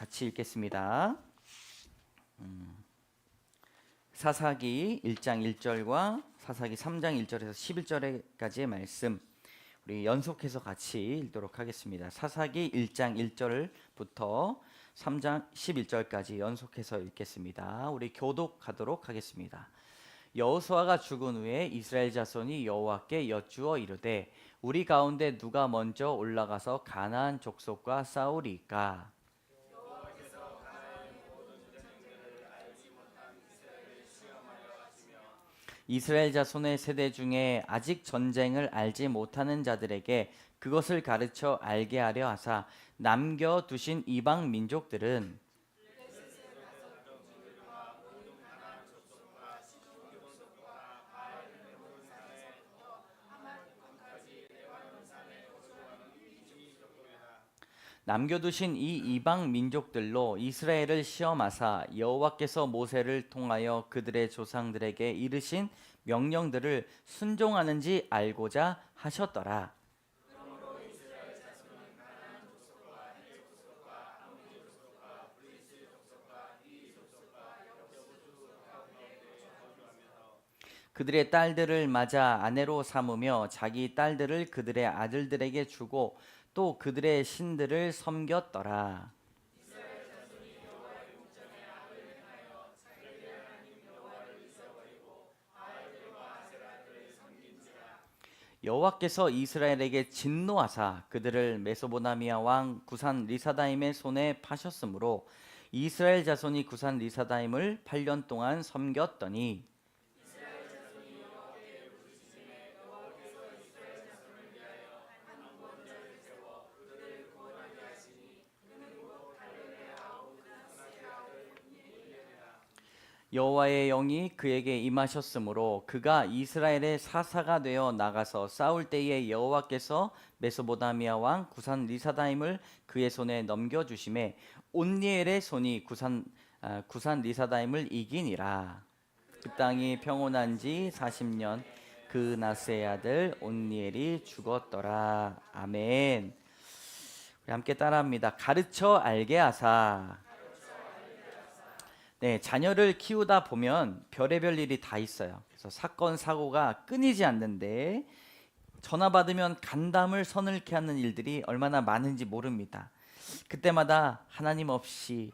같이 읽겠습니다. 사사기 1장 1절과 사사기 3장 1절에서 11절까지의 말씀 우리 연속해서 같이 읽도록 하겠습니다. 사사기 1장 1절부터 3장 11절까지 연속해서 읽겠습니다. 우리 교독하도록 하겠습니다. 여호수아가 죽은 후에 이스라엘 자손이 여호와께 여쭈어 이르되 우리 가운데 누가 먼저 올라가서 가나안 족속과 싸우리까? 이스라엘 자손의 세대 중에 아직 전쟁을 알지 못하는 자들에게 그것을 가르쳐 알게 하려 하사 남겨두신 이방 민족들은 남겨두신 이 이방 민족들로 이스라엘을 시험하사 여호와께서 모세를 통하여 그들의 조상들에게 이르신 명령들을 순종하는지 알고자 하셨더라. 그들의 딸들을 맞아 아내로 삼으며 자기 딸들을 그들의 아들들에게 주고 또 그들의 신들을 섬겼더라. 여호와께서 이스라엘에게 진노하사 그들을 메소보다미아 왕 구산 리사다임의 손에 파셨으므로 이스라엘 자손이 구산 리사다임을 8년 동안 섬겼더니 여호와의 영이 그에게 임하셨으므로 그가 이스라엘의 사사가 되어 나가서 싸울 때에 여호와께서 메소보다미아 왕 구산 리사다임을 그의 손에 넘겨주심에 온니엘의 손이 구산 리사다임을 이기니라. 그 땅이 평온한 지 40년 그 나스의 아들 온니엘이 죽었더라. 아멘. 우리 함께 따라합니다. 가르쳐 알게 하사. 네, 자녀를 키우다 보면 별의별 일이 다 있어요. 그래서 사건 사고가 끊이지 않는데 전화 받으면 간담을 서늘케 하는 일들이 얼마나 많은지 모릅니다. 그때마다 하나님 없이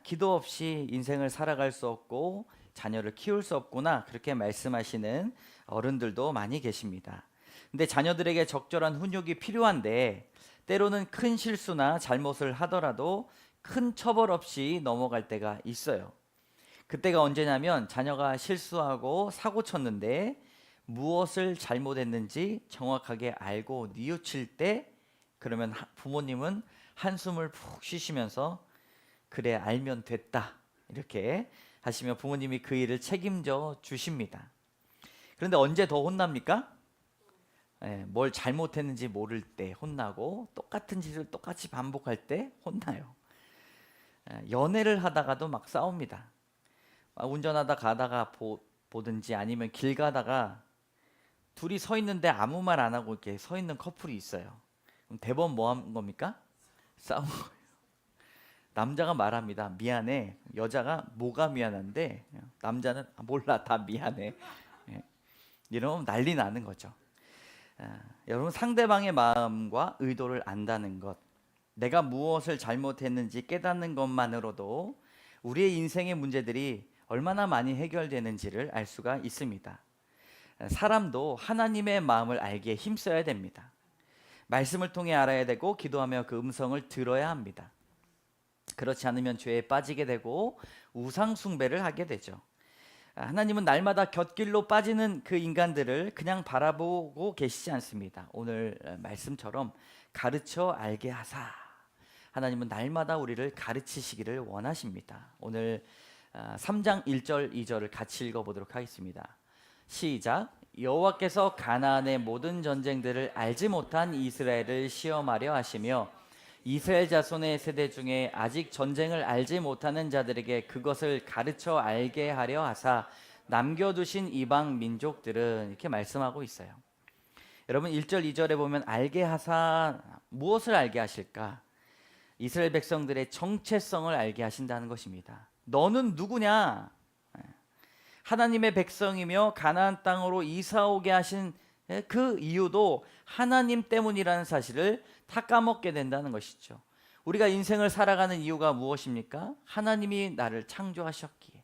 기도 없이 인생을 살아갈 수 없고 자녀를 키울 수 없구나 그렇게 말씀하시는 어른들도 많이 계십니다. 근데 자녀들에게 적절한 훈육이 필요한데 때로는 큰 실수나 잘못을 하더라도 큰 처벌 없이 넘어갈 때가 있어요. 그때가 언제냐면 자녀가 실수하고 사고 쳤는데 무엇을 잘못했는지 정확하게 알고 뉘우칠 때, 그러면 부모님은 한숨을 푹 쉬시면서 그래 알면 됐다 이렇게 하시면 부모님이 그 일을 책임져 주십니다. 그런데 언제 더 혼납니까? 뭘 잘못했는지 모를 때 혼나고 똑같은 짓을 똑같이 반복할 때 혼나요. 연애를 하다가도 막 싸웁니다. 운전하다 가다가 보든지 아니면 길 가다가 둘이 서 있는데 아무 말 안 하고 이렇게 서 있는 커플이 있어요. 그럼 대번 뭐 한 겁니까? 싸운 거예요. 남자가 말합니다. 미안해. 여자가 뭐가 미안한데 남자는 몰라 다 미안해. 이러면 난리 나는 거죠. 여러분, 상대방의 마음과 의도를 안다는 것, 내가 무엇을 잘못했는지 깨닫는 것만으로도 우리의 인생의 문제들이 얼마나 많이 해결되는지를 알 수가 있습니다. 사람도 하나님의 마음을 알기에 힘써야 됩니다. 말씀을 통해 알아야 되고 기도하며 그 음성을 들어야 합니다. 그렇지 않으면 죄에 빠지게 되고 우상 숭배를 하게 되죠. 하나님은 날마다 곁길로 빠지는 그 인간들을 그냥 바라보고 계시지 않습니다. 오늘 말씀처럼 가르쳐 알게 하사, 하나님은 날마다 우리를 가르치시기를 원하십니다. 오늘 3장 1절 2절을 같이 읽어보도록 하겠습니다. 시작. 여호와께서 가나안의 모든 전쟁들을 알지 못한 이스라엘을 시험하려 하시며 이스라엘 자손의 세대 중에 아직 전쟁을 알지 못하는 자들에게 그것을 가르쳐 알게 하려 하사 남겨두신 이방 민족들은, 이렇게 말씀하고 있어요. 여러분, 1절 2절에 보면 알게 하사, 무엇을 알게 하실까? 이스라엘 백성들의 정체성을 알게 하신다는 것입니다. 너는 누구냐? 하나님의 백성이며 가나안 땅으로 이사 오게 하신 그 이유도 하나님 때문이라는 사실을 다 까먹게 된다는 것이죠. 우리가 인생을 살아가는 이유가 무엇입니까? 하나님이 나를 창조하셨기에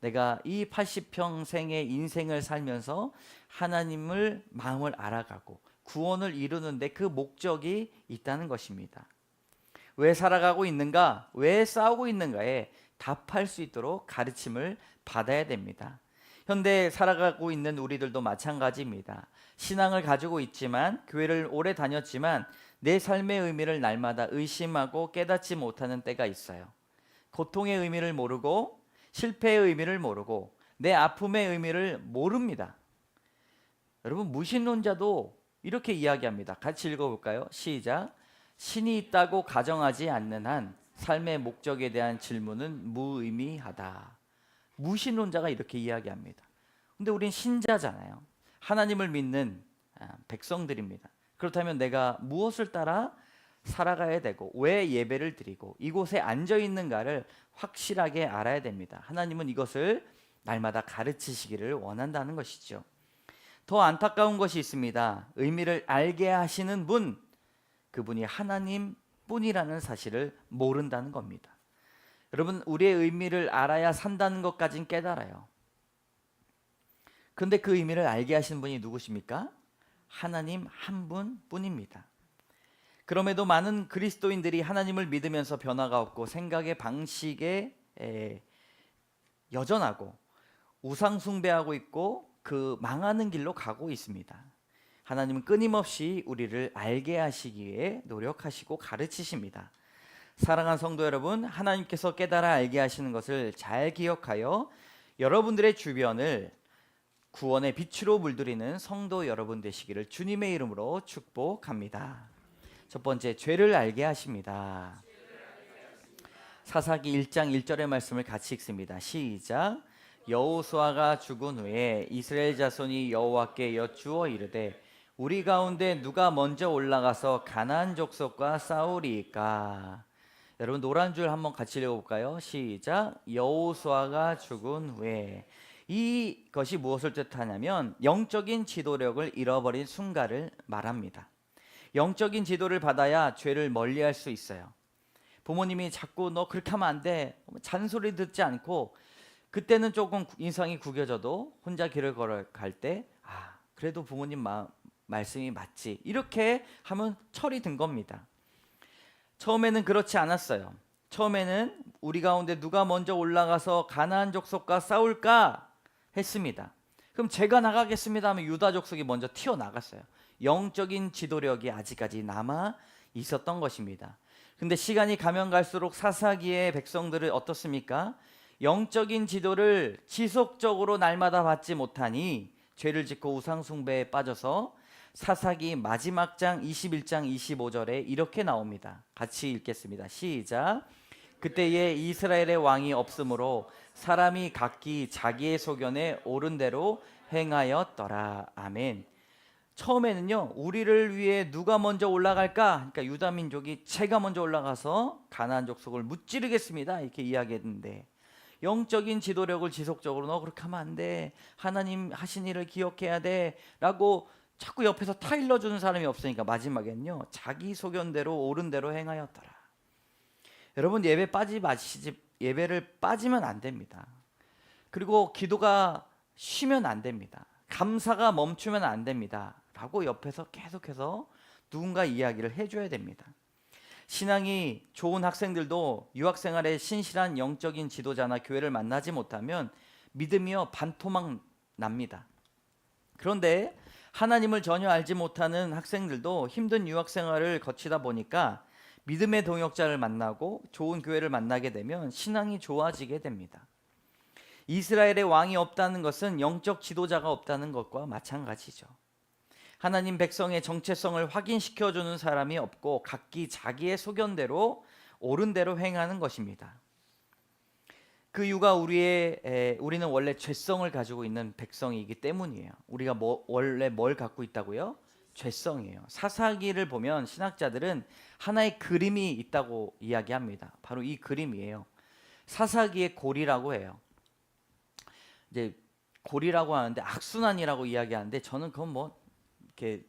내가 이 80평생의 인생을 살면서 하나님을 마음을 알아가고 구원을 이루는데 그 목적이 있다는 것입니다. 왜 살아가고 있는가? 왜 싸우고 있는가에 답할 수 있도록 가르침을 받아야 됩니다. 현대 살아가고 있는 우리들도 마찬가지입니다. 신앙을 가지고 있지만, 교회를 오래 다녔지만 내 삶의 의미를 날마다 의심하고 깨닫지 못하는 때가 있어요. 고통의 의미를 모르고 실패의 의미를 모르고 내 아픔의 의미를 모릅니다. 여러분, 무신론자도 이렇게 이야기합니다. 같이 읽어볼까요? 시작. 신이 있다고 가정하지 않는 한 삶의 목적에 대한 질문은 무의미하다. 무신론자가 이렇게 이야기합니다. 근데 우린 신자잖아요. 하나님을 믿는 백성들입니다. 그렇다면 내가 무엇을 따라 살아가야 되고 왜 예배를 드리고 이곳에 앉아 있는가를 확실하게 알아야 됩니다. 하나님은 이것을 날마다 가르치시기를 원한다는 것이죠. 더 안타까운 것이 있습니다. 의미를 알게 하시는 분, 그분이 하나님뿐이라는 사실을 모른다는 겁니다. 여러분, 우리의 의미를 알아야 산다는 것까지는 깨달아요. 그런데 그 의미를 알게 하신 분이 누구십니까? 하나님 한 분뿐입니다. 그럼에도 많은 그리스도인들이 하나님을 믿으면서 변화가 없고 생각의 방식에 여전하고 우상 숭배하고 있고 그 망하는 길로 가고 있습니다. 하나님은 끊임없이 우리를 알게 하시기 위해 노력하시고 가르치십니다. 사랑하는 성도 여러분, 하나님께서 깨달아 알게 하시는 것을 잘 기억하여 여러분들의 주변을 구원의 빛으로 물들이는 성도 여러분 되시기를 주님의 이름으로 축복합니다. 첫 번째, 죄를 알게 하십니다. 사사기 1장 1절의 말씀을 같이 읽습니다. 시작. 여호수아가 죽은 후에 이스라엘 자손이 여호와께 여쭈어 이르되 우리 가운데 누가 먼저 올라가서 가나안 족속과 싸우리이까. 여러분, 노란 줄 한번 같이 읽어볼까요? 시작. 여호수아가 죽은 후에. 이것이 무엇을 뜻하냐면 영적인 지도력을 잃어버린 순간을 말합니다. 영적인 지도를 받아야 죄를 멀리할 수 있어요. 부모님이 자꾸 너 그렇게 하면 안 돼, 잔소리 듣지 않고 그때는 조금 인상이 구겨져도 혼자 길을 걸어갈 때 그래도 부모님 말씀이 맞지, 이렇게 하면 철이 든 겁니다. 처음에는 그렇지 않았어요. 처음에는 우리 가운데 누가 먼저 올라가서 가나안 족속과 싸울까 했습니다. 그럼 제가 나가겠습니다 하면 유다 족속이 먼저 튀어나갔어요. 영적인 지도력이 아직까지 남아 있었던 것입니다. 근데 시간이 가면 갈수록 사사기의 백성들은 어떻습니까? 영적인 지도를 지속적으로 날마다 받지 못하니 죄를 짓고 우상 숭배에 빠져서 사사기 마지막 장 21장 25절에 이렇게 나옵니다. 같이 읽겠습니다. 시작. 그때에 이스라엘의 왕이 없으므로 사람이 각기 자기의 소견에 옳은 대로 행하였더라. 아멘. 처음에는요, 우리를 위해 누가 먼저 올라갈까? 그러니까 유다 민족이 제가 먼저 올라가서 가나안 족속을 무찌르겠습니다, 이렇게 이야기했는데 영적인 지도력을 지속적으로 너 그렇게 하면 안 돼, 하나님 하신 일을 기억해야 돼 라고 자꾸 옆에서 타일러 주는 사람이 없으니까 마지막엔요, 자기 소견대로 옳은 대로 행하였더라. 여러분, 예배를 빠지면 안 됩니다. 그리고 기도가 쉬면 안 됩니다. 감사가 멈추면 안 됩니다 라고 옆에서 계속해서 누군가 이야기를 해줘야 됩니다. 신앙이 좋은 학생들도 유학생활에 신실한 영적인 지도자나 교회를 만나지 못하면 믿음이요 반토막 납니다. 그런데 하나님을 전혀 알지 못하는 학생들도 힘든 유학생활을 거치다 보니까 믿음의 동역자를 만나고 좋은 교회를 만나게 되면 신앙이 좋아지게 됩니다. 이스라엘의 왕이 없다는 것은 영적 지도자가 없다는 것과 마찬가지죠. 하나님 백성의 정체성을 확인시켜주는 사람이 없고 각기 자기의 소견대로 옳은 대로 행하는 것입니다. 그 이유가 우리는 원래 죄성을 가지고 있는 백성이기 때문이에요. 우리가 원래 뭘 갖고 있다고요? 죄성이에요. 사사기를 보면 신학자들은 하나의 그림이 있다고 이야기합니다. 바로 이 그림이에요. 사사기의 고리라고 해요. 이제 고리라고 하는데 악순환이라고 이야기하는데 저는 그건 뭐 이렇게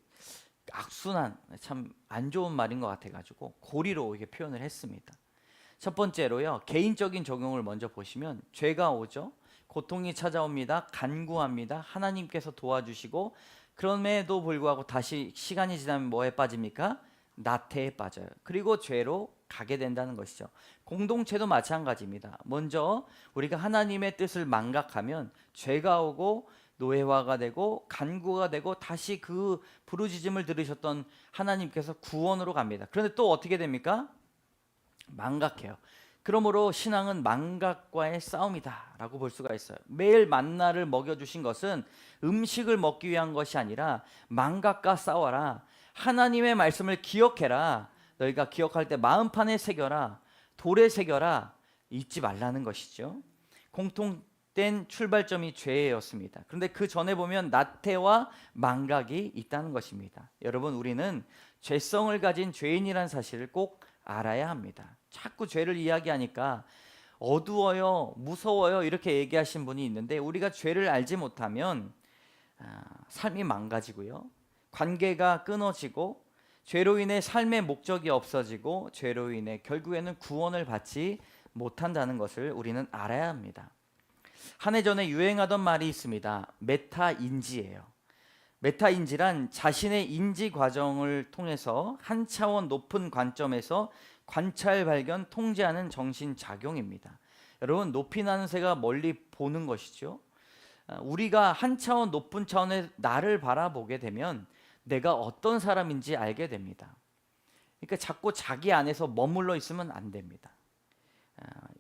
악순환 참 안 좋은 말인 것 같아가지고 고리로 이렇게 표현을 했습니다. 첫 번째로요, 개인적인 적용을 먼저 보시면 죄가 오죠. 고통이 찾아옵니다. 간구합니다. 하나님께서 도와주시고 그럼에도 불구하고 다시 시간이 지나면 뭐에 빠집니까? 나태에 빠져요. 그리고 죄로 가게 된다는 것이죠. 공동체도 마찬가지입니다. 먼저 우리가 하나님의 뜻을 망각하면 죄가 오고 노예화가 되고 간구가 되고 다시 그 부르짖음을 들으셨던 하나님께서 구원으로 갑니다. 그런데 또 어떻게 됩니까? 망각해요. 그러므로 신앙은 망각과의 싸움이다 라고 볼 수가 있어요. 매일 만나를 먹여주신 것은 음식을 먹기 위한 것이 아니라 망각과 싸워라. 하나님의 말씀을 기억해라. 너희가 기억할 때 마음판에 새겨라. 돌에 새겨라. 잊지 말라는 것이죠. 공통된 출발점이 죄였습니다. 그런데 그 전에 보면 나태와 망각이 있다는 것입니다. 여러분, 우리는 죄성을 가진 죄인이라는 사실을 꼭 알아야 합니다. 자꾸 죄를 이야기하니까 어두워요, 무서워요 이렇게 얘기하신 분이 있는데, 우리가 죄를 알지 못하면 삶이 망가지고요, 관계가 끊어지고, 죄로 인해 삶의 목적이 없어지고, 죄로 인해 결국에는 구원을 받지 못한다는 것을 우리는 알아야 합니다. 한 해 전에 유행하던 말이 있습니다. 메타인지예요. 메타인지란 자신의 인지 과정을 통해서 한 차원 높은 관점에서 관찰, 발견, 통제하는 정신작용입니다. 여러분, 높이 나는 새가 멀리 보는 것이죠. 우리가 한 차원 높은 차원의 나를 바라보게 되면 내가 어떤 사람인지 알게 됩니다. 그러니까 자꾸 자기 안에서 머물러 있으면 안 됩니다.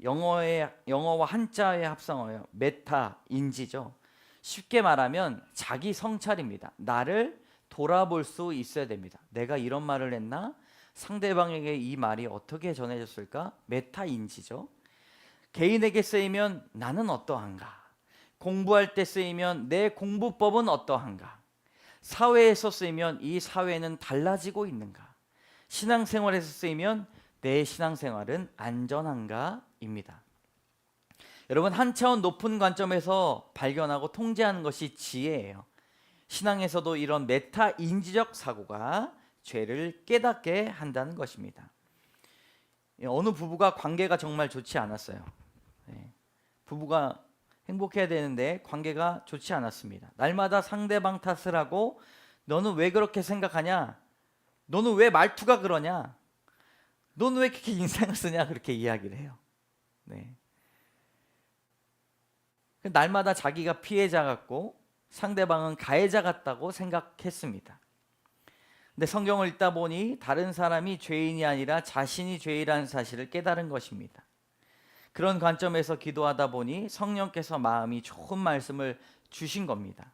영어와 한자의 합성어예요. 메타인지죠. 쉽게 말하면 자기 성찰입니다. 나를 돌아볼 수 있어야 됩니다. 내가 이런 말을 했나? 상대방에게 이 말이 어떻게 전해졌을까? 메타인지죠. 개인에게 쓰이면 나는 어떠한가? 공부할 때 쓰이면 내 공부법은 어떠한가? 사회에서 쓰이면 이 사회는 달라지고 있는가? 신앙생활에서 쓰이면 내 신앙생활은 안전한가입니다. 여러분, 한 차원 높은 관점에서 발견하고 통제하는 것이 지혜예요. 신앙에서도 이런 메타인지적 사고가 죄를 깨닫게 한다는 것입니다. 어느 부부가 관계가 정말 좋지 않았어요. 부부가 행복해야 되는데 관계가 좋지 않았습니다. 날마다 상대방 탓을 하고, 너는 왜 그렇게 생각하냐? 너는 왜 말투가 그러냐? 너는 왜 그렇게 인상을 쓰냐? 그렇게 이야기를 해요. 날마다 자기가 피해자 같고 상대방은 가해자 같다고 생각했습니다. 근데 성경을 읽다 보니 다른 사람이 죄인이 아니라 자신이 죄인이라는 사실을 깨달은 것입니다. 그런 관점에서 기도하다 보니 성령께서 마음이 좋은 말씀을 주신 겁니다.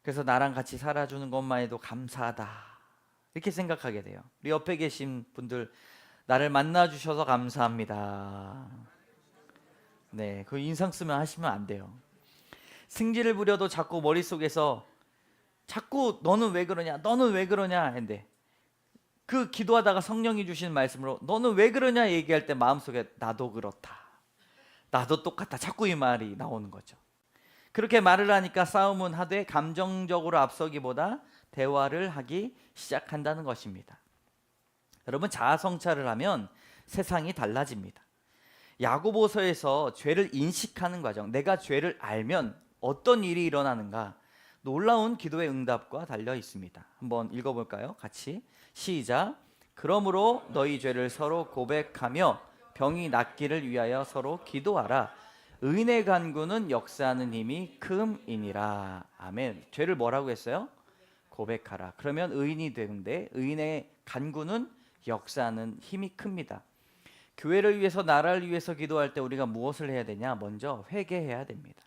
그래서 나랑 같이 살아주는 것만 해도 감사하다 이렇게 생각하게 돼요. 우리 옆에 계신 분들, 나를 만나주셔서 감사합니다. 그 인상 쓰면 하시면 안 돼요. 승질을 부려도 자꾸 머릿속에서 자꾸 너는 왜 그러냐, 너는 왜 그러냐 했는데, 그 기도하다가 성령이 주신 말씀으로 너는 왜 그러냐 얘기할 때 마음속에 나도 그렇다, 나도 똑같다, 자꾸 이 말이 나오는 거죠. 그렇게 말을 하니까 싸움은 하되 감정적으로 앞서기보다 대화를 하기 시작한다는 것입니다. 여러분, 자아 성찰을 하면 세상이 달라집니다. 야고보서에서 죄를 인식하는 과정, 내가 죄를 알면 어떤 일이 일어나는가, 놀라운 기도의 응답과 달려 있습니다. 한번 읽어볼까요? 같이 시작. 그러므로 너희 죄를 서로 고백하며 병이 낫기를 위하여 서로 기도하라. 의인의 간구는 역사하는 힘이 큼이니라. 아멘. 죄를 뭐라고 했어요? 고백하라. 그러면 의인이 되는데, 의인의 간구는 역사하는 힘이 큽니다. 교회를 위해서, 나라를 위해서 기도할 때 우리가 무엇을 해야 되냐? 먼저 회개해야 됩니다.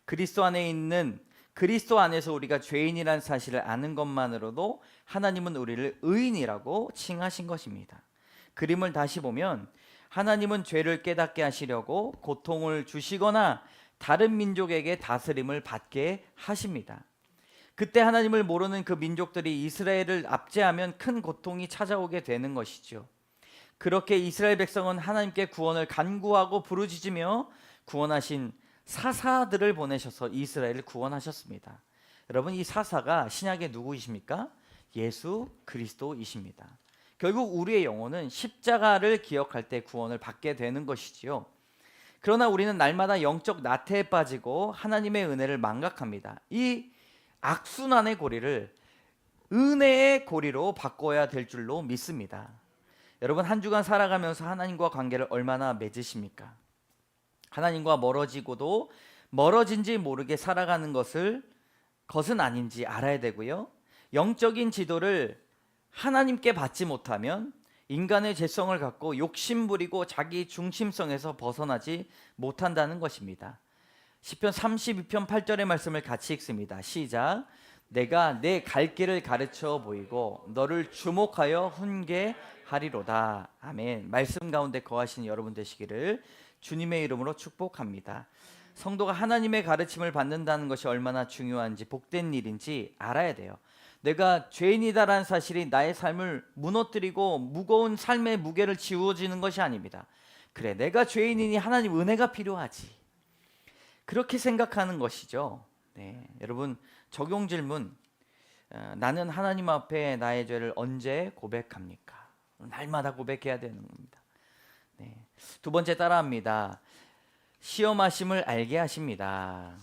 그리스도 안에 있는, 그리스도 안에서 우리가 죄인이라는 사실을 아는 것만으로도 하나님은 우리를 의인이라고 칭하신 것입니다. 그림을 다시 보면 하나님은 죄를 깨닫게 하시려고 고통을 주시거나 다른 민족에게 다스림을 받게 하십니다. 그때 하나님을 모르는 그 민족들이 이스라엘을 압제하면 큰 고통이 찾아오게 되는 것이죠. 그렇게 이스라엘 백성은 하나님께 구원을 간구하고 부르짖으며 구원하신 사사들을 보내셔서 이스라엘을 구원하셨습니다. 여러분, 이 사사가 신약의 누구이십니까? 예수 그리스도이십니다. 결국 우리의 영혼은 십자가를 기억할 때 구원을 받게 되는 것이지요. 그러나 우리는 날마다 영적 나태에 빠지고 하나님의 은혜를 망각합니다. 이 악순환의 고리를 은혜의 고리로 바꿔야 될 줄로 믿습니다. 여러분, 한 주간 살아가면서 하나님과 관계를 얼마나 맺으십니까? 하나님과 멀어지고도 멀어진지 모르게 살아가는 것은 아닌지 알아야 되고요. 영적인 지도를 하나님께 받지 못하면 인간의 죄성을 갖고 욕심부리고 자기 중심성에서 벗어나지 못한다는 것입니다. 시편 32편 8절의 말씀을 같이 읽습니다. 시작. 내가 내 갈 길을 가르쳐 보이고 너를 주목하여 훈계하리로다. 아멘. 말씀 가운데 거하신 여러분 되시기를 주님의 이름으로 축복합니다. 성도가 하나님의 가르침을 받는다는 것이 얼마나 중요한지 복된 일인지 알아야 돼요. 내가 죄인이다라는 사실이 나의 삶을 무너뜨리고 무거운 삶의 무게를 지워지는 것이 아닙니다. 그래, 내가 죄인이니 하나님 은혜가 필요하지. 그렇게 생각하는 것이죠. 네, 여러분, 적용 질문. 나는 하나님 앞에 나의 죄를 언제 고백합니까? 날마다 고백해야 되는 겁니다. 네. 두 번째 따라합니다. 시험하심을 알게 하십니다.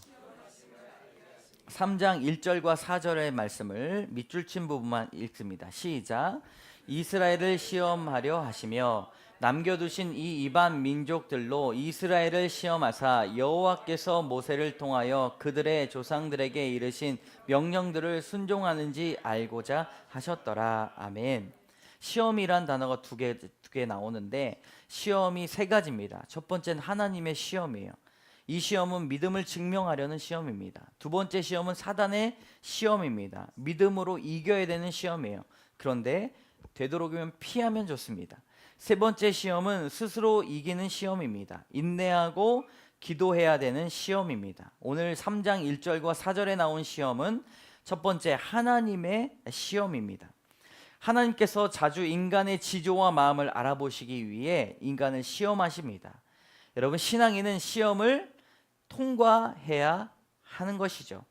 3장 1절과 4절의 말씀을 밑줄 친 부분만 읽습니다. 시작. 이스라엘을 시험하려 하시며 남겨두신 이 이방 민족들로 이스라엘을 시험하사 여호와께서 모세를 통하여 그들의 조상들에게 이르신 명령들을 순종하는지 알고자 하셨더라. 아멘. 시험이란 단어가 두 개 나오는데 시험이 세 가지입니다. 첫 번째는 하나님의 시험이에요. 이 시험은 믿음을 증명하려는 시험입니다. 두 번째 시험은 사단의 시험입니다. 믿음으로 이겨야 되는 시험이에요. 그런데 되도록이면 피하면 좋습니다. 세 번째 시험은 스스로 이기는 시험입니다. 인내하고 기도해야 되는 시험입니다. 오늘 3장 1절과 4절에 나온 시험은 첫 번째 하나님의 시험입니다. 하나님께서 자주 인간의 지조와 마음을 알아보시기 위해 인간을 시험하십니다. 여러분, 신앙인은 시험을 통과해야 하는 것이죠.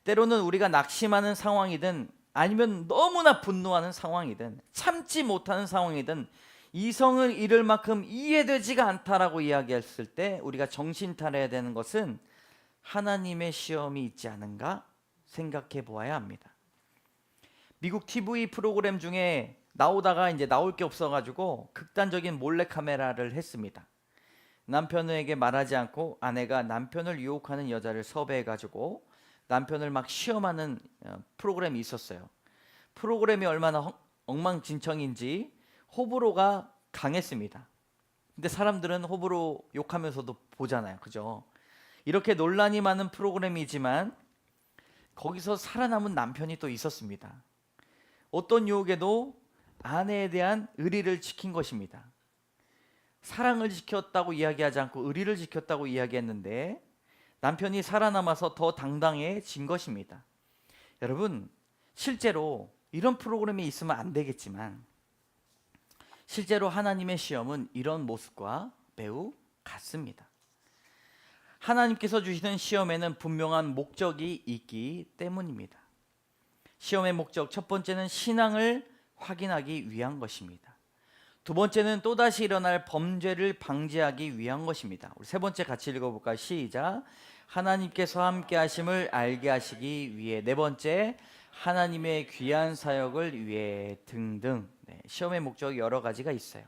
때로는 우리가 낙심하는 상황이든 아니면 너무나 분노하는 상황이든 참지 못하는 상황이든 이성을 잃을 만큼 이해되지가 않다라고 이야기했을 때 우리가 정신탈해야 되는 것은 하나님의 시험이 있지 않은가 생각해 보아야 합니다. 미국 TV 프로그램 중에 나오다가 이제 나올 게 없어가지고 극단적인 몰래카메라를 했습니다. 남편에게 말하지 않고 아내가 남편을 유혹하는 여자를 섭외해가지고 남편을 막 시험하는 프로그램이 있었어요. 프로그램이 얼마나 엉망진창인지 호불호가 강했습니다. 근데 사람들은 호불호 욕하면서도 보잖아요, 그죠? 이렇게 논란이 많은 프로그램이지만 거기서 살아남은 남편이 또 있었습니다. 어떤 유혹에도 아내에 대한 의리를 지킨 것입니다. 사랑을 지켰다고 이야기하지 않고 의리를 지켰다고 이야기했는데 남편이 살아남아서 더 당당해진 것입니다. 여러분, 실제로 이런 프로그램이 있으면 안 되겠지만 실제로 하나님의 시험은 이런 모습과 매우 같습니다. 하나님께서 주시는 시험에는 분명한 목적이 있기 때문입니다. 시험의 목적, 첫 번째는 신앙을 확인하기 위한 것입니다. 두 번째는 또다시 일어날 범죄를 방지하기 위한 것입니다. 우리 세 번째 같이 읽어볼까요? 시작. 하나님께서 함께 하심을 알게 하시기 위해. 네 번째, 하나님의 귀한 사역을 위해 등등. 네, 시험의 목적이 여러 가지가 있어요.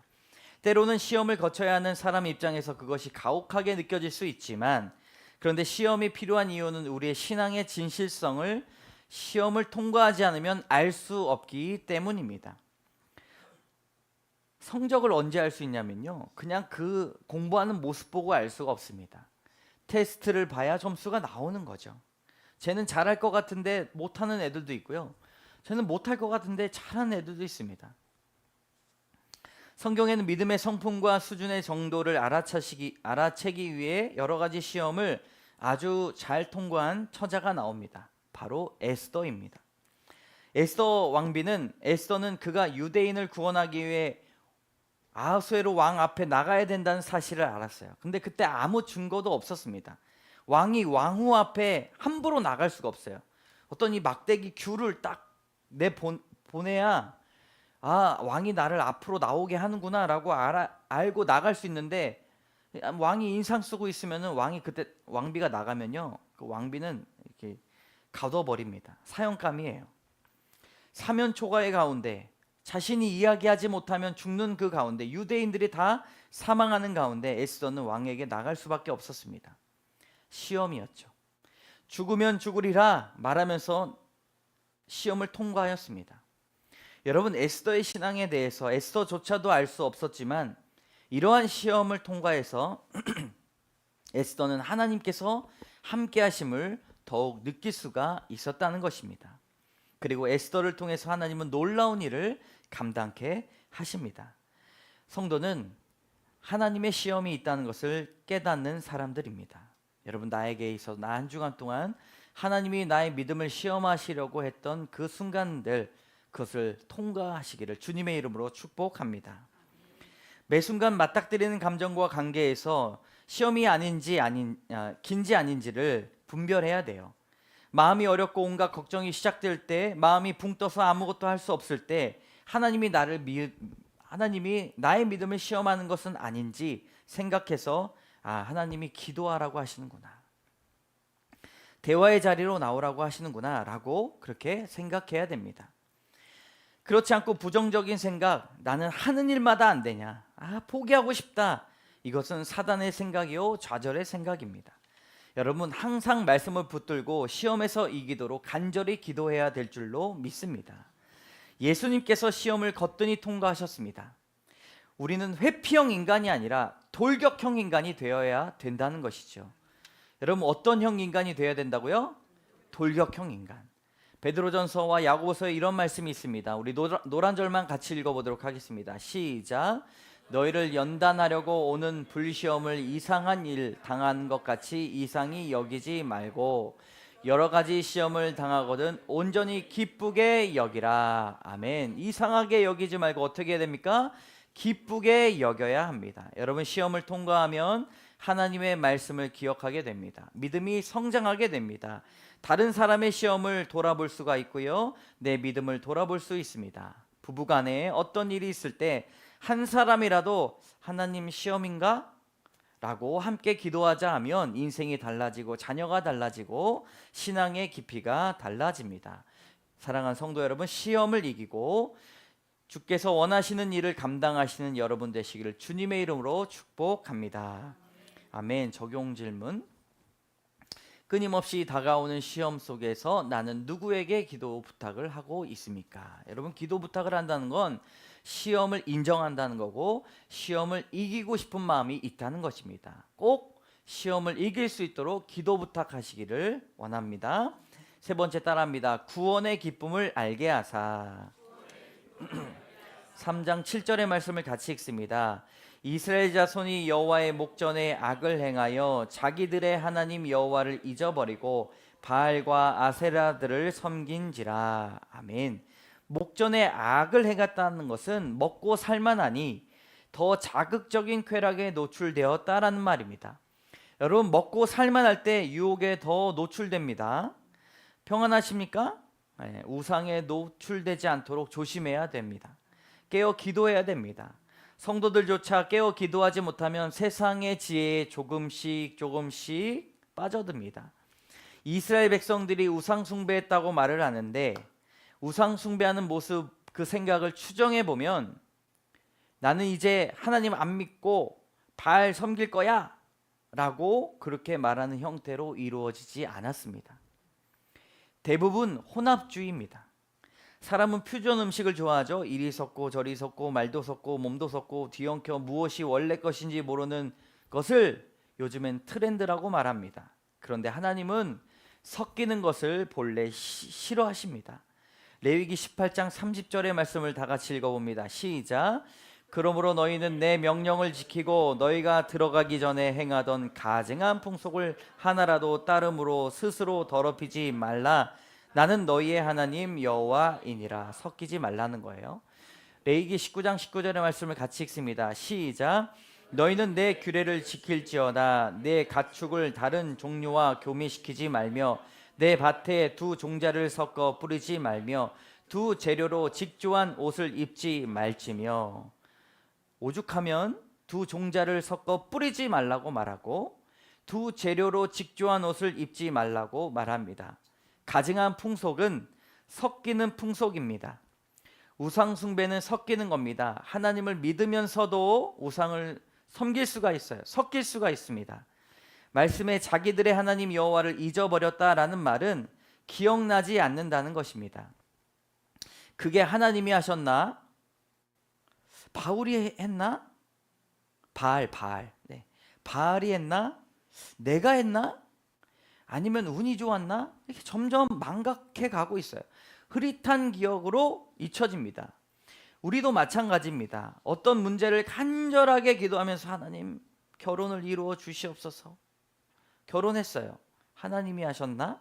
때로는 시험을 거쳐야 하는 사람 입장에서 그것이 가혹하게 느껴질 수 있지만 그런데 시험이 필요한 이유는 우리의 신앙의 진실성을 시험을 통과하지 않으면 알 수 없기 때문입니다. 성적을 언제 알 수 있냐면요, 그냥 그 공부하는 모습 보고 알 수가 없습니다. 테스트를 봐야 점수가 나오는 거죠. 쟤는 잘할 것 같은데 못하는 애들도 있고요, 쟤는 못할 것 같은데 잘하는 애들도 있습니다. 성경에는 믿음의 성품과 수준의 정도를 알아채기 위해 여러 가지 시험을 아주 잘 통과한 처자가 나옵니다. 바로 에스더입니다. 에스더는 그가 유대인을 구원하기 위해 아하수에로 왕 앞에 나가야 된다는 사실을 알았어요. 근데 그때 아무 증거도 없었습니다. 왕이 왕후 앞에 함부로 나갈 수가 없어요. 어떤 이 막대기 귤을 딱 보내야 왕이 나를 앞으로 나오게 하는구나 라고 알고 나갈 수 있는데, 왕이 인상 쓰고 있으면은 그때 왕비가 나가면요, 그 왕비는 이렇게 가둬버립니다. 사형감이에요. 사면 초가의 가운데, 자신이 이야기하지 못하면 죽는 그 가운데, 유대인들이 다 사망하는 가운데 에스더는 왕에게 나갈 수밖에 없었습니다. 시험이었죠. 죽으면 죽으리라 말하면서 시험을 통과하였습니다. 여러분, 에스더의 신앙에 대해서 에스더조차도 알 수 없었지만 이러한 시험을 통과해서 에스더는 하나님께서 함께 하심을 더욱 느낄 수가 있었다는 것입니다. 그리고 에스더를 통해서 하나님은 놀라운 일을 감당케 하십니다. 성도는 하나님의 시험이 있다는 것을 깨닫는 사람들입니다. 여러분, 나에게 있어서 나 한 주간 동안 하나님이 나의 믿음을 시험하시려고 했던 그 순간들, 그것을 통과하시기를 주님의 이름으로 축복합니다. 매 순간 맞닥뜨리는 감정과 관계에서 시험이 긴지 아닌지를 분별해야 돼요. 마음이 어렵고 온갖 걱정이 시작될 때, 마음이 붕 떠서 아무것도 할 수 없을 때 하나님이 나의 믿음을 시험하는 것은 아닌지 생각해서 하나님이 기도하라고 하시는구나, 대화의 자리로 나오라고 하시는구나 라고 그렇게 생각해야 됩니다. 그렇지 않고 부정적인 생각, 나는 하는 일마다 안 되냐, 포기하고 싶다, 이것은 사단의 생각이요 좌절의 생각입니다. 여러분, 항상 말씀을 붙들고 시험에서 이기도록 간절히 기도해야 될 줄로 믿습니다. 예수님께서 시험을 거뜬히 통과하셨습니다. 우리는 회피형 인간이 아니라 돌격형 인간이 되어야 된다는 것이죠. 여러분, 어떤 형 인간이 되어야 된다고요? 돌격형 인간. 베드로전서와 야고보서에 이런 말씀이 있습니다. 우리 노란 절만 같이 읽어보도록 하겠습니다. 시작. 너희를 연단하려고 오는 불시험을 이상한 일 당한 것 같이 이상히 여기지 말고 여러 가지 시험을 당하거든 온전히 기쁘게 여기라. 아멘. 이상하게 여기지 말고 어떻게 해야 됩니까? 기쁘게 여겨야 합니다. 여러분, 시험을 통과하면 하나님의 말씀을 기억하게 됩니다. 믿음이 성장하게 됩니다. 다른 사람의 시험을 돌아볼 수가 있고요, 내 믿음을 돌아볼 수 있습니다. 부부간에 어떤 일이 있을 때 한 사람이라도 하나님 시험인가? 라고 함께 기도하자 하면 인생이 달라지고 자녀가 달라지고 신앙의 깊이가 달라집니다. 사랑하는 성도 여러분, 시험을 이기고 주께서 원하시는 일을 감당하시는 여러분 되시기를 주님의 이름으로 축복합니다. 아멘. 적용 질문. 끊임없이 다가오는 시험 속에서 나는 누구에게 기도 부탁을 하고 있습니까? 여러분, 기도 부탁을 한다는 건 시험을 인정한다는 거고 시험을 이기고 싶은 마음이 있다는 것입니다. 꼭 시험을 이길 수 있도록 기도 부탁하시기를 원합니다. 세 번째 따라합니다. 구원의 기쁨을 알게 하사. 3장 7절의 말씀을 같이 읽습니다. 이스라엘 자손이 여호와의 목전에 악을 행하여 자기들의 하나님 여호와를 잊어버리고 바알과 아세라들을 섬긴지라. 아멘. 목전에 악을 행했다는 것은 먹고 살만하니 더 자극적인 쾌락에 노출되었다라는 말입니다. 여러분, 먹고 살만할 때 유혹에 더 노출됩니다. 평안하십니까? 네, 우상에 노출되지 않도록 조심해야 됩니다. 깨어 기도해야 됩니다. 성도들조차 깨어 기도하지 못하면 세상의 지혜에 조금씩 빠져듭니다. 이스라엘 백성들이 우상 숭배했다고 말을 하는데, 우상 숭배하는 모습, 그 생각을 추정해 보면 나는 이제 하나님 안 믿고 바알 섬길 거야 라고 그렇게 말하는 형태로 이루어지지 않았습니다. 대부분 혼합주의입니다. 사람은 퓨전 음식을 좋아하죠. 이리 섞고 저리 섞고 말도 섞고 몸도 섞고 뒤엉켜 무엇이 원래 것인지 모르는 것을 요즘엔 트렌드라고 말합니다. 그런데 하나님은 섞이는 것을 본래 싫어하십니다. 레위기 18장 30절의 말씀을 다 같이 읽어봅니다. 시작. 그러므로 너희는 내 명령을 지키고 너희가 들어가기 전에 행하던 가증한 풍속을 하나라도 따름으로 스스로 더럽히지 말라. 나는 너희의 하나님 여호와이니라. 섞이지 말라는 거예요. 레위기 19장 19절의 말씀을 같이 읽습니다. 시작. 너희는 내 규례를 지킬지어다. 내 가축을 다른 종류와 교미시키지 말며 내 밭에 두 종자를 섞어 뿌리지 말며 두 재료로 직조한 옷을 입지 말지며. 오죽하면 두 종자를 섞어 뿌리지 말라고 말하고 두 재료로 직조한 옷을 입지 말라고 말합니다. 가증한 풍속은 섞이는 풍속입니다. 우상 숭배는 섞이는 겁니다. 하나님을 믿으면서도 우상을 섬길 수가 있어요. 섞일 수가 있습니다. 말씀에 자기들의 하나님 여호와를 잊어버렸다라는 말은 기억나지 않는다는 것입니다. 그게 하나님이 하셨나? 바울이 했나? 바알. 네. 바알이 했나? 내가 했나? 아니면 운이 좋았나? 이렇게 점점 망각해 가고 있어요. 흐릿한 기억으로 잊혀집니다. 우리도 마찬가지입니다. 어떤 문제를 간절하게 기도하면서 하나님 결혼을 이루어 주시옵소서. 결혼했어요. 하나님이 하셨나?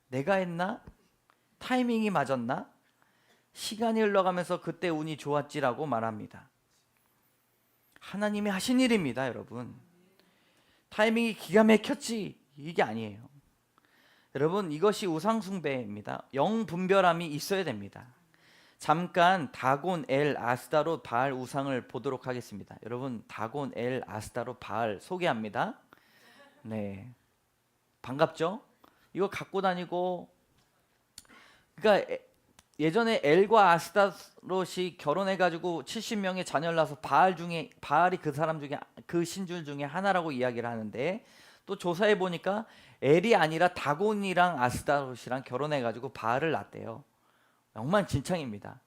내가 했나? 타이밍이 맞았나? 시간이 흘러가면서 그때 운이 좋았지라고 말합니다. 하나님이 하신 일입니다, 여러분. 타이밍이 기가 막혔지 이게 아니에요. 여러분, 이것이 우상숭배입니다. 영분별함이 있어야 됩니다. 잠깐 다곤 엘 아스타롯 바알 우상을 보도록 하겠습니다. 여러분, 다곤 엘 아스타롯 바알 소개합니다. 네, 반갑죠? 이거 갖고 다니고, 그러니까 예전에 엘과 아스타롯이 결혼해가지고 70명의 자녀를 낳아서 바알이 그 사람 중에, 그 신줄 중에 하나라고 이야기를 하는데, 또 조사해 보니까 엘이 아니라 다곤이랑 아스타롯이랑 결혼해가지고 바알을 낳았대요. 엉망진창입니다.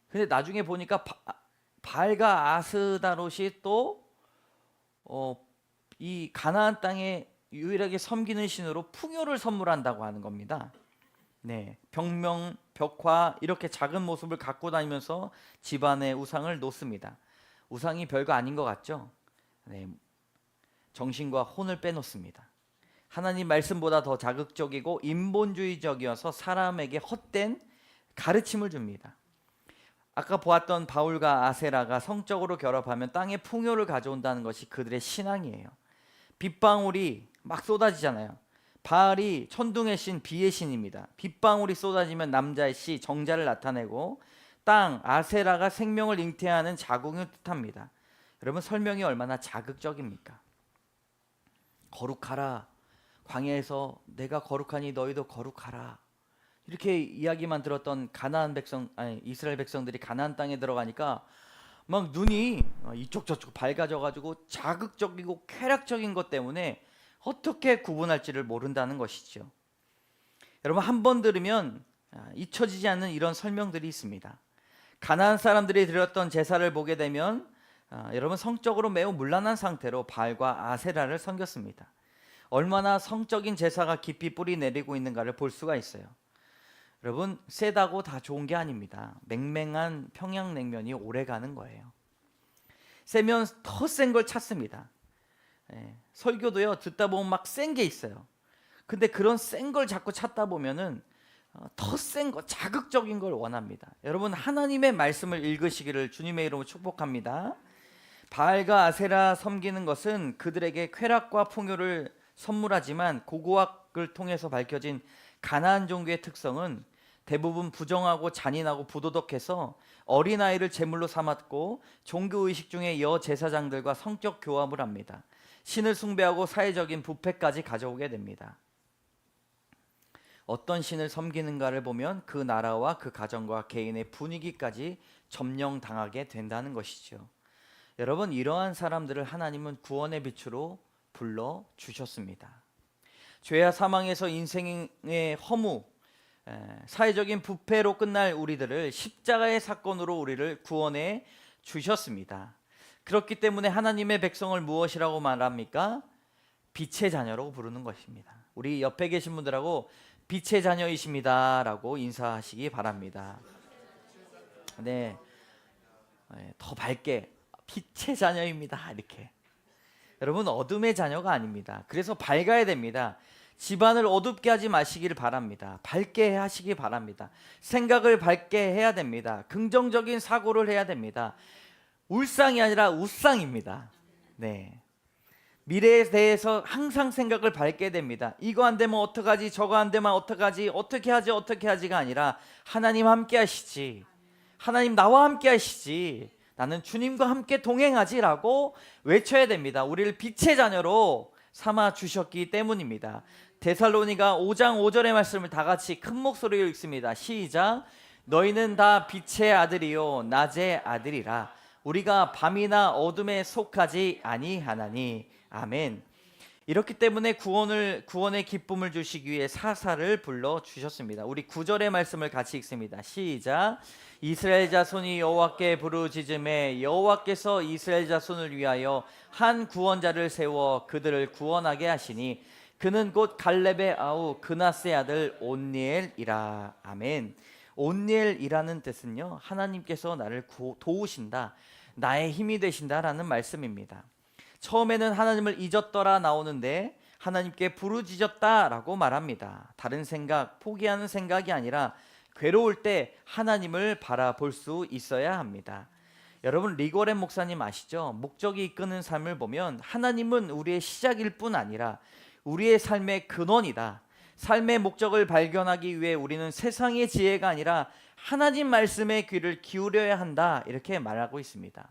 근데 나중에 보니까 바알과 아스타롯이 또 이 가나안 땅에 유일하게 섬기는 신으로 풍요를 선물한다고 하는 겁니다. 네, 병명, 벽화 이렇게 작은 모습을 갖고 다니면서 집안에 우상을 놓습니다. 우상이 별거 아닌 것 같죠? 네, 정신과 혼을 빼놓습니다. 하나님 말씀보다 더 자극적이고 인본주의적이어서 사람에게 헛된 가르침을 줍니다. 아까 보았던 바울과 아세라가 성적으로 결합하면 땅에 풍요를 가져온다는 것이 그들의 신앙이에요. 빗방울이 막 쏟아지잖아요. 바알이 천둥의 신, 비의 신입니다. 빗방울이 쏟아지면 남자의 씨, 정자를 나타내고, 땅, 아세라가 생명을 잉태하는 자궁을 뜻합니다. 여러분, 설명이 얼마나 자극적입니까? 거룩하라. 광야에서 내가 거룩하니 너희도 거룩하라. 이렇게 이야기만 들었던 이스라엘 백성들이 가나안 땅에 들어가니까 막 눈이 이쪽 저쪽 밝아져 가지고 자극적이고 쾌락적인 것 때문에 어떻게 구분할지를 모른다는 것이죠. 여러분, 한 번 들으면 잊혀지지 않는 이런 설명들이 있습니다. 가나안 사람들이 드렸던 제사를 보게 되면 여러분, 성적으로 매우 문란한 상태로 바알과 아세라를 섬겼습니다. 얼마나 성적인 제사가 깊이 뿌리 내리고 있는가를 볼 수가 있어요. 여러분, 세다고 다 좋은 게 아닙니다. 맹맹한 평양냉면이 오래가는 거예요. 세면 더 센 걸 찾습니다. 설교도요, 듣다 보면 막 센 게 있어요. 근데 그런 센 걸 자꾸 찾다 보면은 더 센 거, 자극적인 걸 원합니다. 여러분, 하나님의 말씀을 읽으시기를 주님의 이름으로 축복합니다. 바알과 아세라 섬기는 것은 그들에게 쾌락과 풍요를 선물하지만 고고학을 통해서 밝혀진 가나안 종교의 특성은 대부분 부정하고 잔인하고 부도덕해서 어린아이를 제물로 삼았고 종교의식 중에 여제사장들과 성적 교합을 합니다. 신을 숭배하고 사회적인 부패까지 가져오게 됩니다. 어떤 신을 섬기는가를 보면 그 나라와 그 가정과 개인의 분위기까지 점령당하게 된다는 것이죠. 여러분, 이러한 사람들을 하나님은 구원의 빛으로 불러주셨습니다. 죄와 사망에서 인생의 허무, 사회적인 부패로 끝날 우리들을 십자가의 사건으로 우리를 구원해 주셨습니다. 그렇기 때문에 하나님의 백성을 무엇이라고 말합니까? 빛의 자녀라고 부르는 것입니다. 우리 옆에 계신 분들하고 빛의 자녀이십니다 라고 인사하시기 바랍니다. 네, 더 밝게 빛의 자녀입니다 이렇게. 여러분, 어둠의 자녀가 아닙니다. 그래서 밝아야 됩니다. 집안을 어둡게 하지 마시기를 바랍니다. 밝게 하시기 바랍니다. 생각을 밝게 해야 됩니다. 긍정적인 사고를 해야 됩니다. 울상이 아니라 웃상입니다. 네. 미래에 대해서 항상 생각을 밝게 됩니다. 이거 안 되면 어떡하지, 저거 안 되면 어떡하지, 어떻게 하지가 아니라 하나님 함께 하시지, 하나님 나와 함께 하시지, 나는 주님과 함께 동행하지라고 외쳐야 됩니다. 우리를 빛의 자녀로 삼아 주셨기 때문입니다. 데살로니가 5장 5절의 말씀을 다 같이 큰 목소리로 읽습니다. 시작. 너희는 다 빛의 아들이요 낮의 아들이라. 우리가 밤이나 어둠에 속하지 아니하나니. 아멘. 이렇기 때문에 구원의 기쁨을 주시기 위해 사사를 불러 주셨습니다. 우리 9절의 말씀을 같이 읽습니다. 시작. 이스라엘 자손이 여호와께 부르짖음에 여호와께서 이스라엘 자손을 위하여 한 구원자를 세워 그들을 구원하게 하시니 그는 곧 갈렙의 아우 그나스의 아들 온니엘이라. 아멘. 온니엘이라는 뜻은요, 하나님께서 나를 도우신다, 나의 힘이 되신다라는 말씀입니다. 처음에는 하나님을 잊었더라 나오는데 하나님께 부르짖었다라고 말합니다. 다른 생각, 포기하는 생각이 아니라 괴로울 때 하나님을 바라볼 수 있어야 합니다. 여러분, 리고렌 목사님 아시죠? 목적이 이끄는 삶을 보면 하나님은 우리의 시작일 뿐 아니라 우리의 삶의 근원이다. 삶의 목적을 발견하기 위해 우리는 세상의 지혜가 아니라 하나님 말씀에 귀를 기울여야 한다, 이렇게 말하고 있습니다.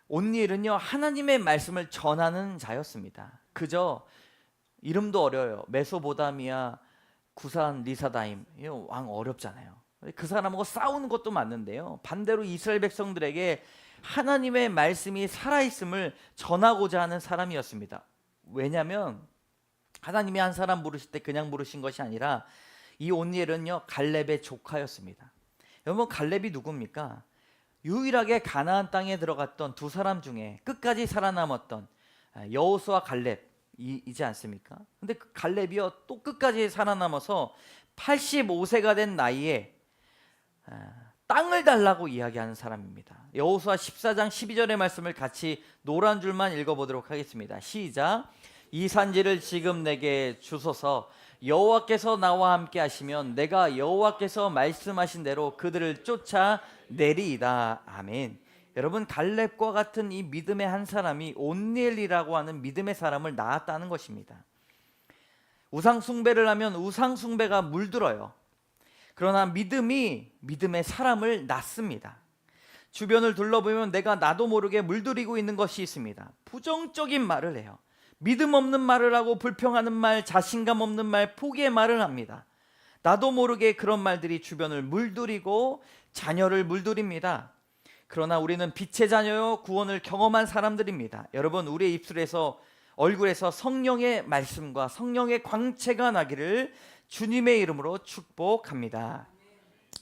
온니엘은요, 하나님의 말씀을 전하는 자였습니다. 그저 이름도 어려워요. 메소보다미아, 구산, 리사다임. 왕 어렵잖아요. 그 사람하고 싸우는 것도 맞는데요, 반대로 이스라엘 백성들에게 하나님의 말씀이 살아있음을 전하고자 하는 사람이었습니다. 왜냐하면 하나님이 한 사람 부르실 때 그냥 부르신 것이 아니라 이 온니엘은요, 갈렙의 조카였습니다. 여러분, 갈렙이 누굽니까? 유일하게 가나안 땅에 들어갔던 두 사람 중에 끝까지 살아남았던 여호수아 갈렙이지 않습니까? 근데 그 갈렙이요, 또 끝까지 살아남아서 85세가 된 나이에 땅을 달라고 이야기하는 사람입니다. 여호수아 14장 12절의 말씀을 같이 노란 줄만 읽어보도록 하겠습니다. 시작. 이 산지를 지금 내게 주소서. 여호와께서 나와 함께 하시면 내가 여호와께서 말씀하신 대로 그들을 쫓아 내리이다. 아멘. 여러분, 갈렙과 같은 이 믿음의 한 사람이 온니엘이라고 하는 믿음의 사람을 낳았다는 것입니다. 우상 숭배를 하면 우상 숭배가 물들어요. 그러나 믿음이 믿음의 사람을 낳습니다. 주변을 둘러보면 내가 나도 모르게 물들이고 있는 것이 있습니다. 부정적인 말을 해요. 믿음 없는 말을 하고 불평하는 말, 자신감 없는 말, 포기의 말을 합니다. 나도 모르게 그런 말들이 주변을 물들이고 자녀를 물들입니다. 그러나 우리는 빛의 자녀요 구원을 경험한 사람들입니다. 여러분, 우리의 입술에서, 얼굴에서 성령의 말씀과 성령의 광채가 나기를 주님의 이름으로 축복합니다.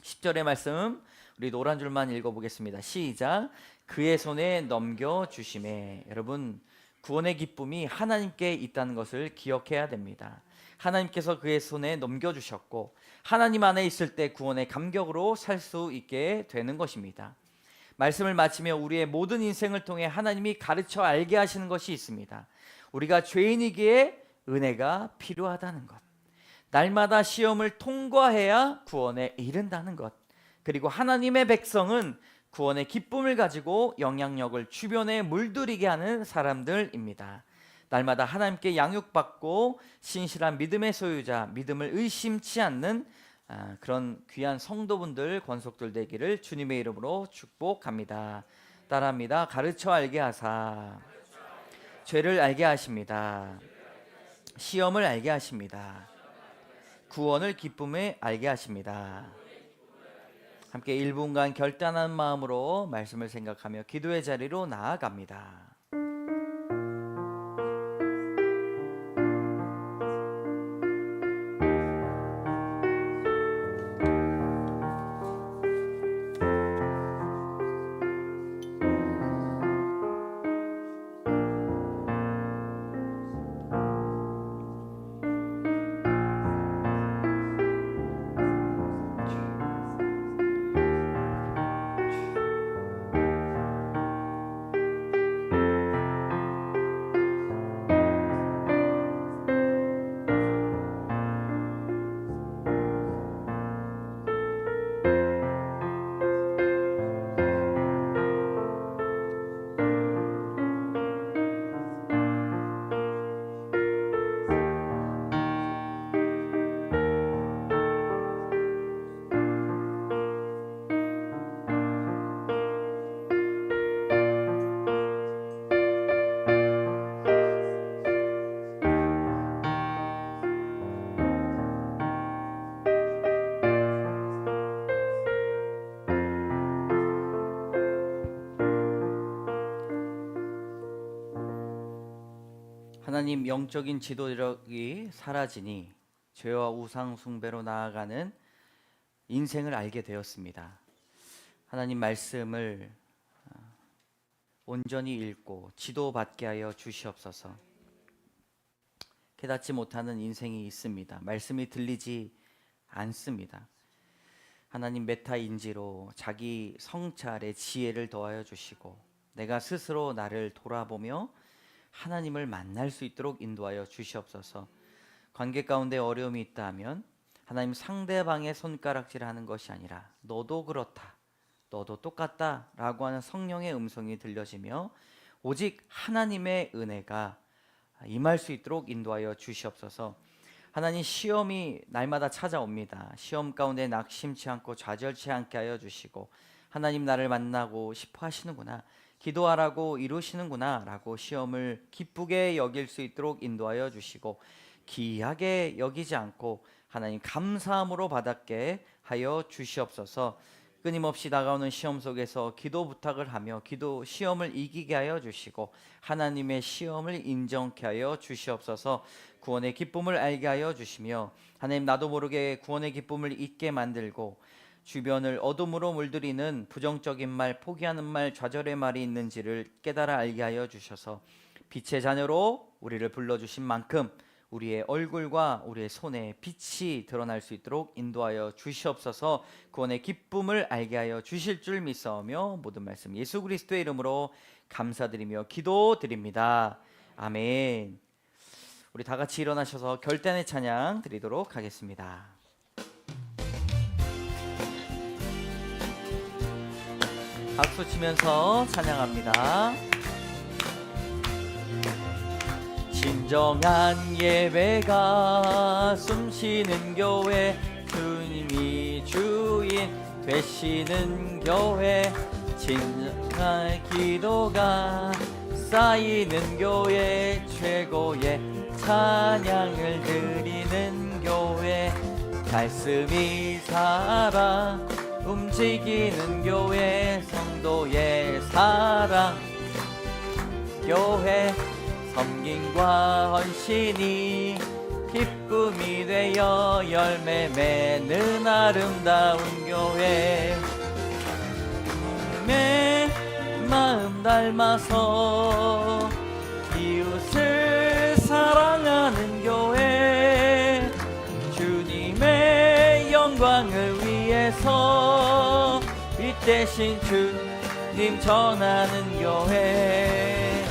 10절의 말씀 우리 노란 줄만 읽어보겠습니다. 시작. 그의 손에 넘겨주심에. 여러분, 구원의 기쁨이 하나님께 있다는 것을 기억해야 됩니다. 하나님께서 그의 손에 넘겨주셨고 하나님 안에 있을 때 구원의 감격으로 살 수 있게 되는 것입니다. 말씀을 마치며 우리의 모든 인생을 통해 하나님이 가르쳐 알게 하시는 것이 있습니다. 우리가 죄인이기에 은혜가 필요하다는 것, 날마다 시험을 통과해야 구원에 이른다는 것, 그리고 하나님의 백성은 구원의 기쁨을 가지고 영향력을 주변에 물들이게 하는 사람들입니다. 날마다 하나님께 양육받고 신실한 믿음의 소유자, 믿음을 의심치 않는 그런 귀한 성도분들, 권속들 되기를 주님의 이름으로 축복합니다. 따라합니다. 가르쳐 알게 하사 죄를 알게 하십니다. 시험을 알게 하십니다. 구원을 기쁨에 알게 하십니다. 함께 1분간 결단한 마음으로 말씀을 생각하며 기도의 자리로 나아갑니다. 하나님, 영적인 지도력이 사라지니 죄와 우상 숭배로 나아가는 인생을 알게 되었습니다. 하나님 말씀을 온전히 읽고 지도받게 하여 주시옵소서. 깨닫지 못하는 인생이 있습니다. 말씀이 들리지 않습니다. 하나님, 메타인지로 자기 성찰의 지혜를 더하여 주시고 내가 스스로 나를 돌아보며 하나님을 만날 수 있도록 인도하여 주시옵소서. 관계 가운데 어려움이 있다 하면 하나님, 상대방의 손가락질하는 것이 아니라 너도 그렇다, 너도 똑같다 라고 하는 성령의 음성이 들려지며 오직 하나님의 은혜가 임할 수 있도록 인도하여 주시옵소서. 하나님, 시험이 날마다 찾아옵니다. 시험 가운데 낙심치 않고 좌절치 않게 하여 주시고 하나님, 나를 만나고 싶어 하시는구나, 기도하라고 이루시는구나 라고 시험을 기쁘게 여길 수 있도록 인도하여 주시고 기이하게 여기지 않고 하나님 감사함으로 받았게 하여 주시옵소서. 끊임없이 다가오는 시험 속에서 기도 부탁을 하며 시험을 이기게 하여 주시고 하나님의 시험을 인정케 하여 주시옵소서. 구원의 기쁨을 알게 하여 주시며 하나님, 나도 모르게 구원의 기쁨을 잊게 만들고 주변을 어둠으로 물들이는 부정적인 말, 포기하는 말, 좌절의 말이 있는지를 깨달아 알게 하여 주셔서 빛의 자녀로 우리를 불러주신 만큼 우리의 얼굴과 우리의 손에 빛이 드러날 수 있도록 인도하여 주시옵소서. 구원의 기쁨을 알게 하여 주실 줄 믿사오며 모든 말씀 예수 그리스도의 이름으로 감사드리며 기도드립니다. 아멘. 우리 다 같이 일어나셔서 결단의 찬양 드리도록 하겠습니다. 박수 치면서 찬양합니다. 진정한 예배가 숨쉬는 교회, 주님이 주인 되시는 교회, 진정한 기도가 쌓이는 교회, 최고의 찬양을 드리는 교회, 말씀이 살아 움직이는 교회, 성도의 사랑 교회, 섬김과 헌신이 기쁨이 되어 열매 맺는 아름다운 교회, 내 마음 닮아서 이웃을 사랑하는 교회, 주님의 영광을 위해서 빛대신 주님 전하는 교회,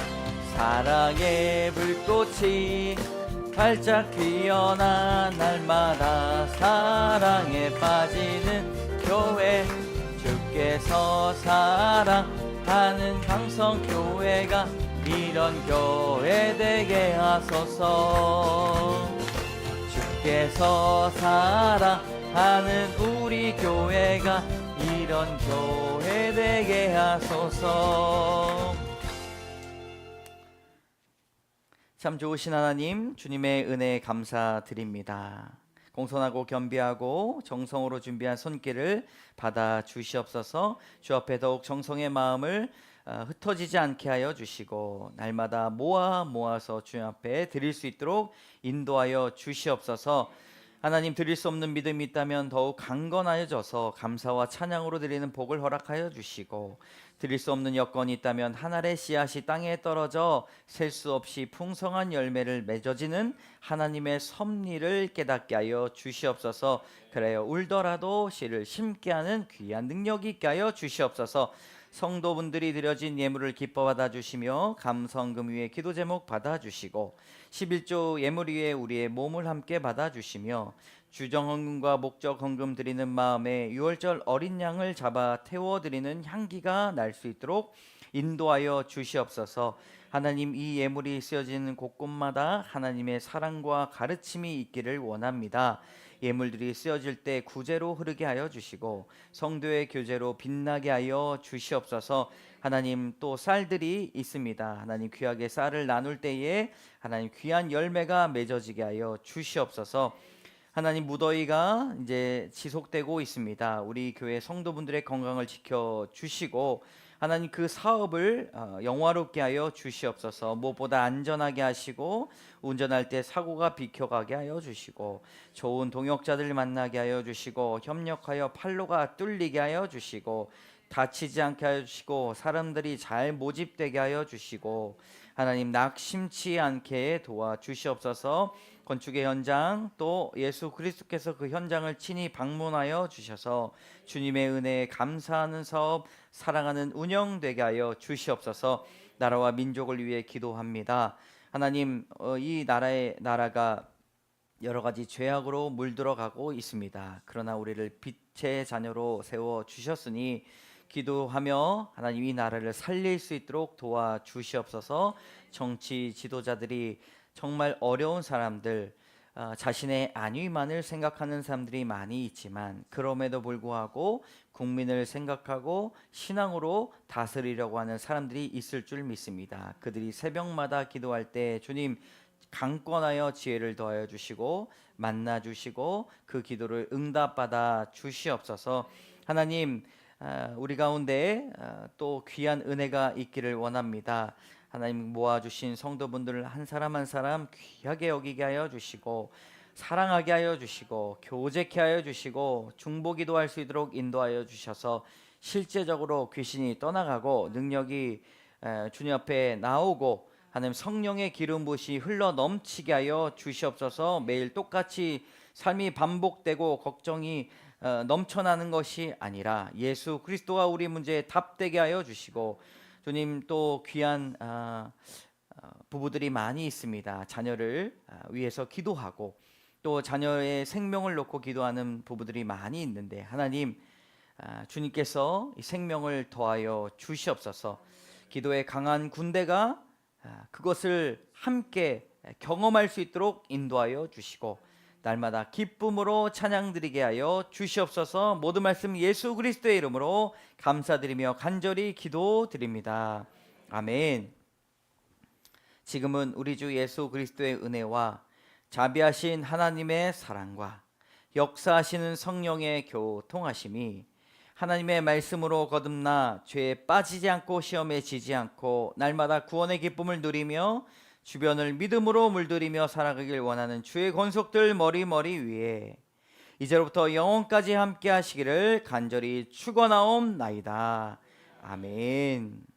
사랑의 불꽃이 활짝 피어나 날마다 사랑에 빠지는 교회, 주께서 사랑하는 강성교회가 이런 교회 되게 하소서. 주께서 사랑하는 우리 교회가 이런 교회 되게 하소서. 참 좋으신 하나님, 주님의 은혜에 감사드립니다. 공손하고 겸비하고 정성으로 준비한 손길을 받아 주시옵소서. 주 앞에 더욱 정성의 마음을 흩어지지 않게 하여 주시고 날마다 모아서 주 앞에 드릴 수 있도록 인도하여 주시옵소서. 하나님, 드릴 수 없는 믿음이 있다면 더욱 강건하여져서 감사와 찬양으로 드리는 복을 허락하여 주시고, 드릴 수 없는 여건이 있다면 한 알의 씨앗이 땅에 떨어져 셀 수 없이 풍성한 열매를 맺어지는 하나님의 섭리를 깨닫게 하여 주시옵소서. 그래요, 울더라도 씨를 심게 하는 귀한 능력이 있게 하여 주시옵소서. 성도분들이 드려진 예물을 기뻐 받아주시며 감성금 위에 기도 제목 받아주시고 11조 예물 위에 우리의 몸을 함께 받아주시며 주정헌금과 목적헌금 드리는 마음에 유월절 어린 양을 잡아 태워드리는 향기가 날 수 있도록 인도하여 주시옵소서. 하나님, 이 예물이 쓰여지는 곳곳마다 하나님의 사랑과 가르침이 있기를 원합니다. 예물들이 쓰여질 때 구제로 흐르게 하여 주시고 성도의 교제로 빛나게 하여 주시옵소서. 하나님, 또 쌀들이 있습니다. 하나님, 귀하게 쌀을 나눌 때에 하나님 귀한 열매가 맺어지게 하여 주시옵소서. 하나님, 무더위가 이제 지속되고 있습니다. 우리 교회 성도분들의 건강을 지켜 주시고 하나님 그 사업을 영화롭게 하여 주시옵소서. 무엇보다 안전하게 하시고 운전할 때 사고가 비켜가게 하여 주시고 좋은 동역자들 만나게 하여 주시고 협력하여 판로가 뚫리게 하여 주시고 다치지 않게 하여 주시고 사람들이 잘 모집되게 하여 주시고 하나님 낙심치 않게 도와주시옵소서. 건축의 현장 또 예수 그리스도께서 그 현장을 친히 방문하여 주셔서 주님의 은혜에 감사하는 사업 사랑하는 운영되게 하여 주시옵소서. 나라와 민족을 위해 기도합니다. 하나님 이 나라가 여러 가지 죄악으로 물들어가고 있습니다. 그러나 우리를 빛의 자녀로 세워 주셨으니 기도하며 하나님 이 나라를 살릴 수 있도록 도와주시옵소서. 정치 지도자들이 정말 어려운 사람들, 자신의 안위만을 생각하는 사람들이 많이 있지만 그럼에도 불구하고 국민을 생각하고 신앙으로 다스리려고 하는 사람들이 있을 줄 믿습니다. 그들이 새벽마다 기도할 때 주님 강권하여 지혜를 더하여 주시고 만나 주시고 그 기도를 응답받아 주시옵소서. 하나님 우리 가운데 또 귀한 은혜가 있기를 원합니다. 하나님 모아주신 성도분들을 한 사람 한 사람 귀하게 여기게 하여 주시고 사랑하게 하여 주시고 교제케 하여 주시고 중보기도할 수 있도록 인도하여 주셔서 실제적으로 귀신이 떠나가고 능력이 주님 앞에 나오고 하나님 성령의 기름 부으시 흘러 넘치게 하여 주시옵소서. 매일 똑같이 삶이 반복되고 걱정이 넘쳐나는 것이 아니라 예수 그리스도가 우리 문제에 답되게 하여 주시고 주님 또 귀한 부부들이 많이 있습니다. 자녀를 위해서 기도하고 또 자녀의 생명을 놓고 기도하는 부부들이 많이 있는데 하나님 주님께서 이 생명을 더하여 주시옵소서. 기도의 강한 군대가 그것을 함께 경험할 수 있도록 인도하여 주시고 날마다 기쁨으로 찬양드리게 하여 주시옵소서. 모든 말씀 예수 그리스도의 이름으로 감사드리며 간절히 기도드립니다. 아멘. 지금은 우리 주 예수 그리스도의 은혜와 자비하신 하나님의 사랑과 역사하시는 성령의 교통하심이 하나님의 말씀으로 거듭나 죄에 빠지지 않고 시험에 지지 않고 날마다 구원의 기쁨을 누리며 주변을 믿음으로 물들이며 살아가길 원하는 주의 권속들 머리 위에 이제로부터 영원까지 함께 하시기를 간절히 축원하옵나이다. 아멘.